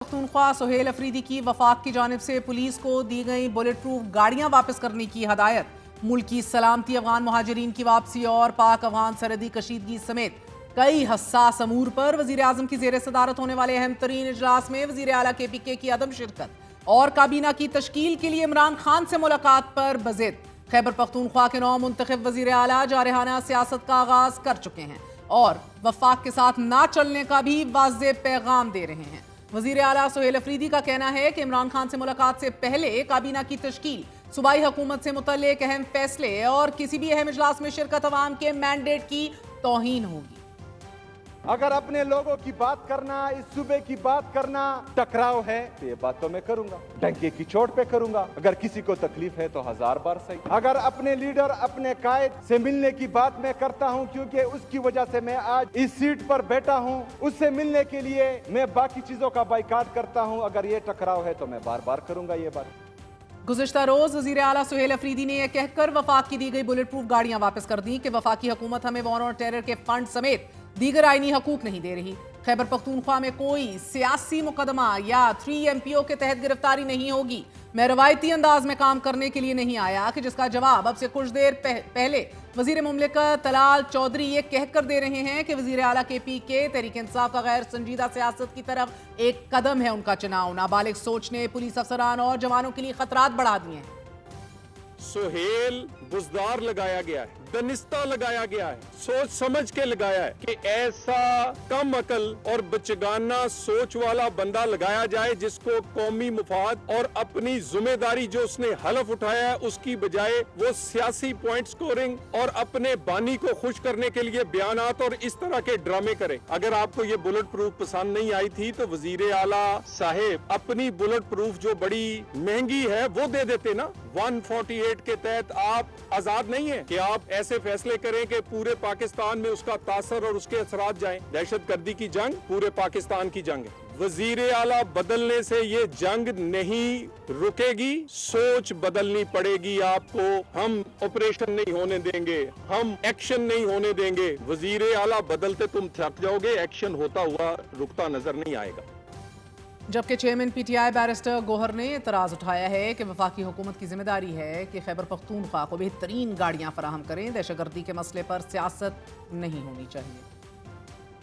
पख्तूनख्वा सुहेल अफरीदी की वफाक की जानिब से पुलिस को दी गई बुलेट प्रूफ गाड़ियां वापस करने की हदायत। मुल्क की सलामती, अफगान महाजरीन की वापसी और पाक अफगान सरहदी कशीदगी समेत कई हसास अमूर पर वजीर आजम की जेर सदारत होने वाले अहम तरीन इजलास में वजीर आला KPK की अदम शिरकत और काबीना की तश्कील के लिए इमरान खान से मुलाकात पर बजिद। खैबर पख्तूनख्वा के 9 मुंतखब वजीर आला जारहाना सियासत का आगाज कर चुके हैं और वफाक के साथ ना चलने का भी वाज़ेह पैगाम दे रहे हैं। वजीर आला सुहेल अफरीदी का कहना है कि इमरान खान से मुलाकात से पहले काबीना की तश्कील, सूबाई हुकूमत से मुतल्लिक अहम फैसले और किसी भी अहम इजलास में शिरकत अवाम के मैंडेट की तौहीन होगी। अगर अपने लोगों की बात करना, इस सूबे की बात करना टकराव है तो ये बात तो मैं करूंगा, डंके की चोट पे करूंगा। अगर किसी को तकलीफ है तो 1000 बार सही। अगर अपने लीडर, अपने कायद से मिलने की बात मैं करता हूं क्योंकि उसकी वजह से मैं आज इस सीट पर बैठा हूं, उससे मिलने के लिए मैं बाकी चीजों का बाइकाट करता हूं। अगर ये टकराव है तो मैं बार बार करूंगा ये बात। गुज़िश्ता रोज वजीर आला सुहेल अफरीदी ने यह कहकर वफाक की दी गई बुलेट प्रूफ गाड़ियां वापस कर दी कि वफाकी हुकूमत हमें वॉर और टेरर के फंड समेत दीगर आईनी हकूक नहीं दे रही। खैबर पख्तूनख्वा में कोई सियासी मुकदमा या 3 MPO के तहत गिरफ्तारी नहीं होगी। मैं रवायती अंदाज में काम करने के लिए नहीं आया कि जिसका जवाब अब से कुछ देर पहले वजीर मुमलिकत तलाल चौधरी ये कहकर दे रहे हैं कि वजीर आला KPK तहरीक इंसाफ का गैर संजीदा सियासत की तरफ एक कदम है उनका चुनाव। नाबालिग सोच ने पुलिस अफसरान और जवानों के लिए खतरात बढ़ा दिए हैं। सुहेल बुजदार लगाया गया है, दनिस्ता लगाया गया है, सोच समझ के लगाया है कि ऐसा कम अकल और बचगाना सोच वाला बंदा लगाया जाए जिसको कौमी मुफाद और अपनी जिम्मेदारी जो उसने हलफ उठाया है उसकी बजाय वो सियासी पॉइंट स्कोरिंग और अपने बानी को खुश करने के लिए बयानात और इस तरह के ड्रामे करे। अगर आपको ये बुलेट प्रूफ पसंद नहीं आई थी तो वजीर आला साहेब अपनी बुलेट प्रूफ जो बड़ी महंगी है वो दे देते ना। 148 के तहत आप आजाद नहीं है कि आप ऐसे फैसले करें कि पूरे पाकिस्तान में उसका तासर और उसके असरात जाएं। दहशतगर्दी की जंग पूरे पाकिस्तान की जंग है। वजीर आला बदलने से ये जंग नहीं रुकेगी, सोच बदलनी पड़ेगी आपको। हम ऑपरेशन नहीं होने देंगे, हम एक्शन नहीं होने देंगे। वजीर आला बदलते तुम थक जाओगे, एक्शन होता हुआ रुकता नजर नहीं आएगा। जबकि चेयरमैन PTI बैरिस्टर गौहर ने एतराज़ उठाया है कि वफाकी हुकूमत की जिम्मेदारी है कि खैबर पख्तूनख्वा को बेहतरीन गाड़ियां फराहम करें। दहशतगर्दी के मसले पर सियासत नहीं होनी चाहिए।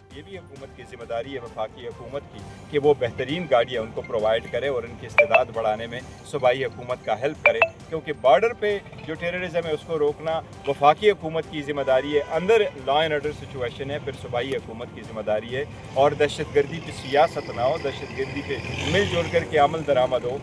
ये भी हुकूमत की जिम्मेदारी है वफाकी हुकूमत की कि वो बेहतरीन गाड़ियाँ उनको प्रोवाइड करे और उनकी इस्तेदाद बढ़ाने में सूबाई हुकूमत का हेल्प करे, क्योंकि बॉर्डर पे जो टेररिज्म है उसको रोकना वफाकी हुकूमत की जिम्मेदारी है। अंदर लॉ एंड ऑर्डर सिचुएशन है फिर सूबाई हुकूमत की जिम्मेदारी है। और दहशतगर्दी की सियासत ना हो, दहशतगर्दी पे मिलजुल कर के अमल दरामद हो।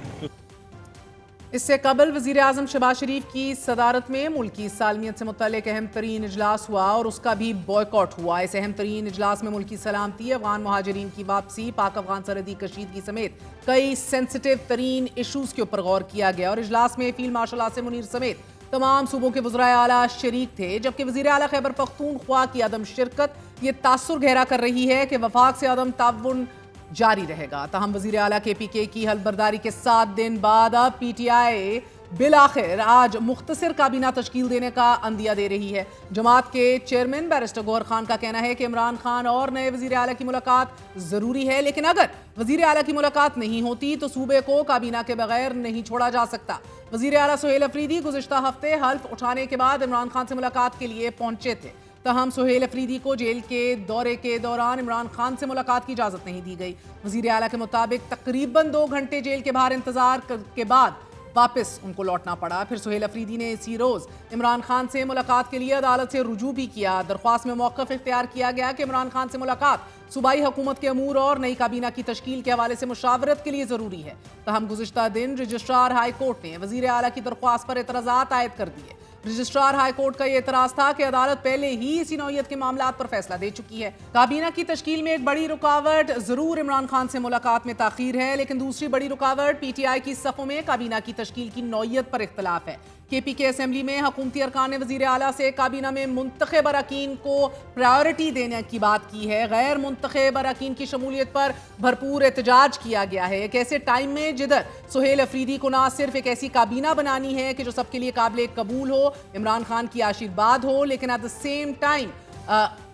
इससे कबल वज़ीर आज़म शहबाज शरीफ की सदारत में मुल्क की सालमियत से मुतल्लिक अहम तरीन इजलास हुआ और उसका भी बॉयकॉट हुआ। इस अहम तरीन इजलास में मुल्क की सलामती, अफगान महाजरीन की वापसी, पाक अफगान सरहदी कशीदगी समेत कई सेंसिटिव तरीन इशूज़ के ऊपर गौर किया गया और इजलास में फील्ड मार्शल आसिम मुनीर समेत तमाम सूबों के वज़राए आला शरीक थे। जबकि वज़ीर आला खैबर पख्तूनख्वा की अदम शिरकत ये तासुर गहरा कर रही है कि वफाक से अदम ताउन जारी रहेगा। ताहम वजीर आला KPK की हलबरदारी के 7 दिन बाद अब PTI बिल आखिर आज मुख्तसर काबीना तश्कील देने का अंदिया दे रही है। जमात के चेयरमैन बैरिस्टर गौहर खान का कहना है कि इमरान खान और नए वजीर आला की मुलाकात जरूरी है, लेकिन अगर वजीर आला की मुलाकात नहीं होती तो सूबे को काबीना के बगैर नहीं छोड़ा जा सकता। वजीर आला सुहेल अफरीदी गुज़िश्ता हफ्ते हल्फ उठाने के बाद इमरान खान से मुलाकात के लिए पहुंचे थे। तहम सुहेल अफरीदी को जेल के दौरे के दौरान इमरान खान से मुलाकात की इजाज़त नहीं दी गई। वज़ीर आला के मुताबिक तकरीबन 2 घंटे जेल के बाहर इंतजार के बाद वापस उनको लौटना पड़ा। फिर सुहेल अफरीदी ने इसी रोज़ इमरान खान से मुलाकात के लिए अदालत से रुजू भी किया। दरख्वास्त में मौक़िफ़ इख्तियार किया गया कि इमरान खान से मुलाकात सूबाई हुकूमत के अमूर और नई काबीना की तश्कील के हवाले से मुशावरत के लिए ज़रूरी है। तहम गुज़िश्ता दिन रजिस्ट्रार हाई कोर्ट ने वज़ीर आला की दरख्वास्त पर एतराज़ात आयद कर दिए। रजिस्ट्रार हाई कोर्ट का यह एतराज था कि अदालत पहले ही इसी नौयत के मामलात पर फैसला दे चुकी है। काबीना की तश्कील में एक बड़ी रुकावट जरूर इमरान खान से मुलाकात में ताखीर है, लेकिन दूसरी बड़ी रुकावट PTI की सफ़ों में काबीना की तश्कील की नौयत पर इख्तलाफ है। KPK असेंबली में हुकूमती अरकान ने वज़ीर आला से काबीना में मुंतखब अरकान को प्रायोरिटी देने की बात की है। गैर मुंतखब अरकान की शमूलियत पर भरपूर एहतजाज किया गया है। एक ऐसे टाइम में जिधर सुहेल अफरीदी को ना सिर्फ एक ऐसी काबीना बनानी है कि जो सबके लिए काबिल कबूल हो, इमरान खान की आशीर्वाद हो, लेकिन at the same time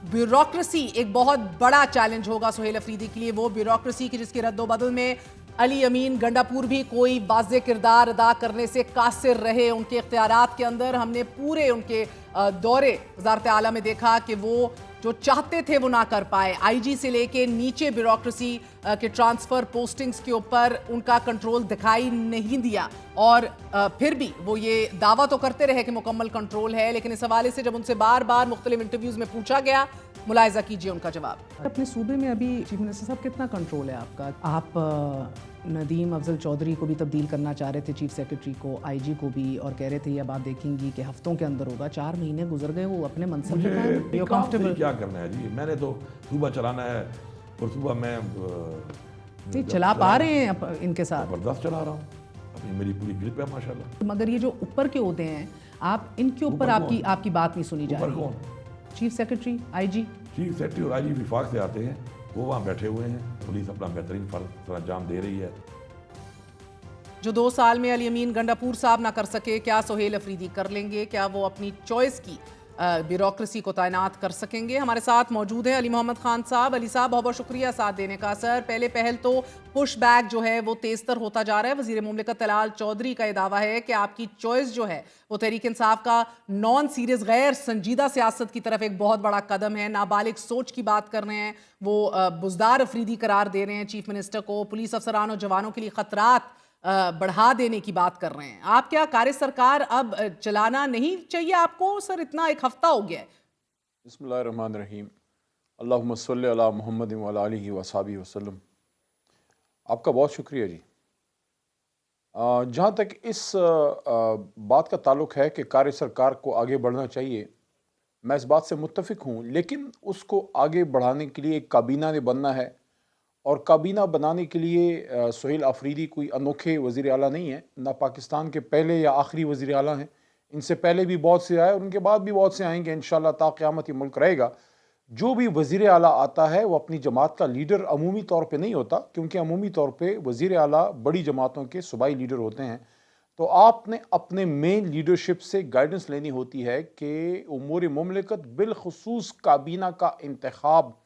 bureaucracy एक बहुत बड़ा चैलेंज होगा सुहेल अफरीदी के लिए, वो ब्यूरोक्रेसी की जिसकी रद्दोबदल में अली अमीन गंडापुर भी कोई वाज़ेह किरदार अदा करने से कासिर रहे उनके इख्तियारात के अंदर। हमने पूरे उनके दौरे वज़ारत आला में देखा कि वो जो चाहते थे वो ना कर पाए। आईजी से लेके नीचे ब्यूरोक्रेसी के ट्रांसफ़र पोस्टिंग्स के ऊपर उनका कंट्रोल दिखाई नहीं दिया, और फिर भी वो ये दावा तो करते रहे कि मुकम्मल कंट्रोल है, लेकिन इस हवाले से जब उनसे बार बार मुख्तलिफ इंटरव्यूज़ में पूछा गया, मुलाहिजा कीजिए उनका जवाब। अपने सूबे में अभी चीफ मिनिस्टर साहब कितना कंट्रोल है आपका? आप नदीम अफजल चौधरी को भी तब्दील करना चाह रहे थे, चीफ सेक्रेटरी को, आईजी को भी, और कह रहे थे ये बात देखेंगी कि हफ्तों के अंदर होगा। 4 महीने गुजर गए, वो अपने मनसब पे कायम, कंफर्टेबल। क्या करना है जी, मैंने तो सूबा चलाना है और सूबा में नहीं चला पा रहे हैं इनके साथ, जबरदस्त चला रहा हूँ, अपनी मेरी पूरी ग्रिप है माशाल्लाह। मगर ये जो ऊपर के होते हैं, आप इनके ऊपर आपकी बात नहीं सुनी जा रही है। Chief secretary, IG, chief secretary और आईजी विफाक से आते हैं, वो वहाँ बैठे हुए हैं, पुलिस अपना बेहतरीन फर्ज अंजाम दे रही है। जो 2 साल में अली अमीन गंडापुर साहब ना कर सके, क्या सुहेल अफरीदी कर लेंगे? क्या वो अपनी चॉइस की ब्यूरोक्रेसी को तैनात कर सकेंगे? हमारे साथ मौजूद हैं अली मोहम्मद खान साहब। अली साहब, बहुत बहुत शुक्रिया साथ देने का। सर, पहले पहल तो पुश बैक जो है वो तेज़तर होता जा रहा है। वज़ीर मुमलिकत तलाल चौधरी का ये दावा है कि आपकी चॉइस जो है वो तहरीक इंसाफ का नॉन सीरियस गैर संजीदा सियासत की तरफ एक बहुत बड़ा कदम है। नाबालिग सोच की बात कर रहे हैं, वो बुज़दार अफरीदी करार दे रहे हैं चीफ मिनिस्टर को, पुलिस अफसरान और जवानों के लिए ख़तरात बढ़ा देने की बात कर रहे हैं। आप क्या कार्य सरकार अब चलाना नहीं चाहिए आपको? सर, इतना एक हफ्ता हो गया है। बिस्मिल्लाहिर्रहमानिर्रहीम, अल्लाहुम्मा सल्लि अला मुहम्मद व अला आलिहि व अस्हाबिहि वसल्लम। आपका बहुत शुक्रिया जी। जहाँ तक इस बात का ताल्लुक़ है कि कार्य सरकार को आगे बढ़ना चाहिए, मैं इस बात से मुत्तफ़िक हूँ, लेकिन उसको आगे बढ़ाने के लिए एक काबीना ने बनना है, और काबीना बनाने के लिए सुहेल अफरीदी कोई अनोखे वज़ीर आला नहीं है, ना पाकिस्तान के पहले या आखिरी वज़ीर आला हैं। इनसे पहले भी बहुत से आए और उनके बाद भी बहुत से आएंगे इंशाअल्लाह, ता क़यामत ये मुल्क रहेगा। जो भी वज़ीर आला आता है वो अपनी जमात का लीडर अमूमी तौर पे नहीं होता, क्योंकि अमूमी तौर पे वज़ीर आला बड़ी जमातों के सूबाई लीडर होते हैं। तो आपने अपने मेन लीडरशिप से गाइडेंस लेनी होती है कि उमूर मुमलिकत बिलखुसूस काबीना का इंतखाब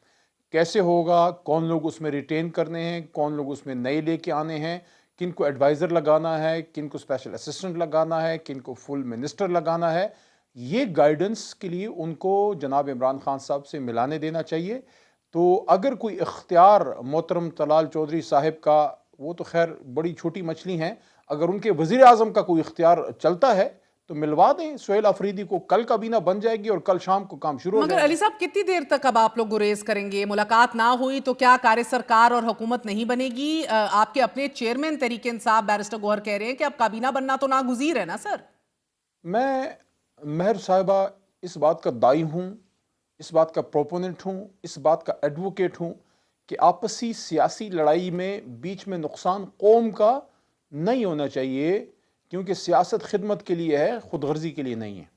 कैसे होगा, कौन लोग उसमें रिटेन करने हैं, कौन लोग उसमें नए लेके आने हैं, किन को एडवाइज़र लगाना है, किन को स्पेशल असिस्टेंट लगाना है, किन को फुल मिनिस्टर लगाना है। ये गाइडेंस के लिए उनको जनाब इमरान खान साहब से मिलाने देना चाहिए। तो अगर कोई इख्तियार मोहतरम तलाल चौधरी साहब का, वो तो खैर बड़ी छोटी मछली हैं, अगर उनके वज़ीर आज़म का कोई इख्तियार चलता है तो मिलवा दें सुहेल अफरीदी को। कल काबीना बन जाएगी और कल शाम को काम शुरू हो जाएगा। मगर अली साहब, कितनी देर तक अब आप लोग गुरेज करेंगे? मुलाकात ना हुई तो क्या कार्य सरकार और हुकूमत नहीं बनेगी? आपके अपने चेयरमैन तहरीक इंसाफ बैरिस्टर गौहर कह रहे हैं कि अब काबीना बनना तो नागुज़ीर है ना सर। मैं महर साहिबा इस बात का दाई हूँ, इस बात का प्रोपोनेंट हूँ, इस बात का एडवोकेट हूँ कि आपसी सियासी लड़ाई में बीच में नुकसान कौम का नहीं होना चाहिए, क्योंकि सियासत खिदमत के लिए है, खुद गर्जी के लिए नहीं है।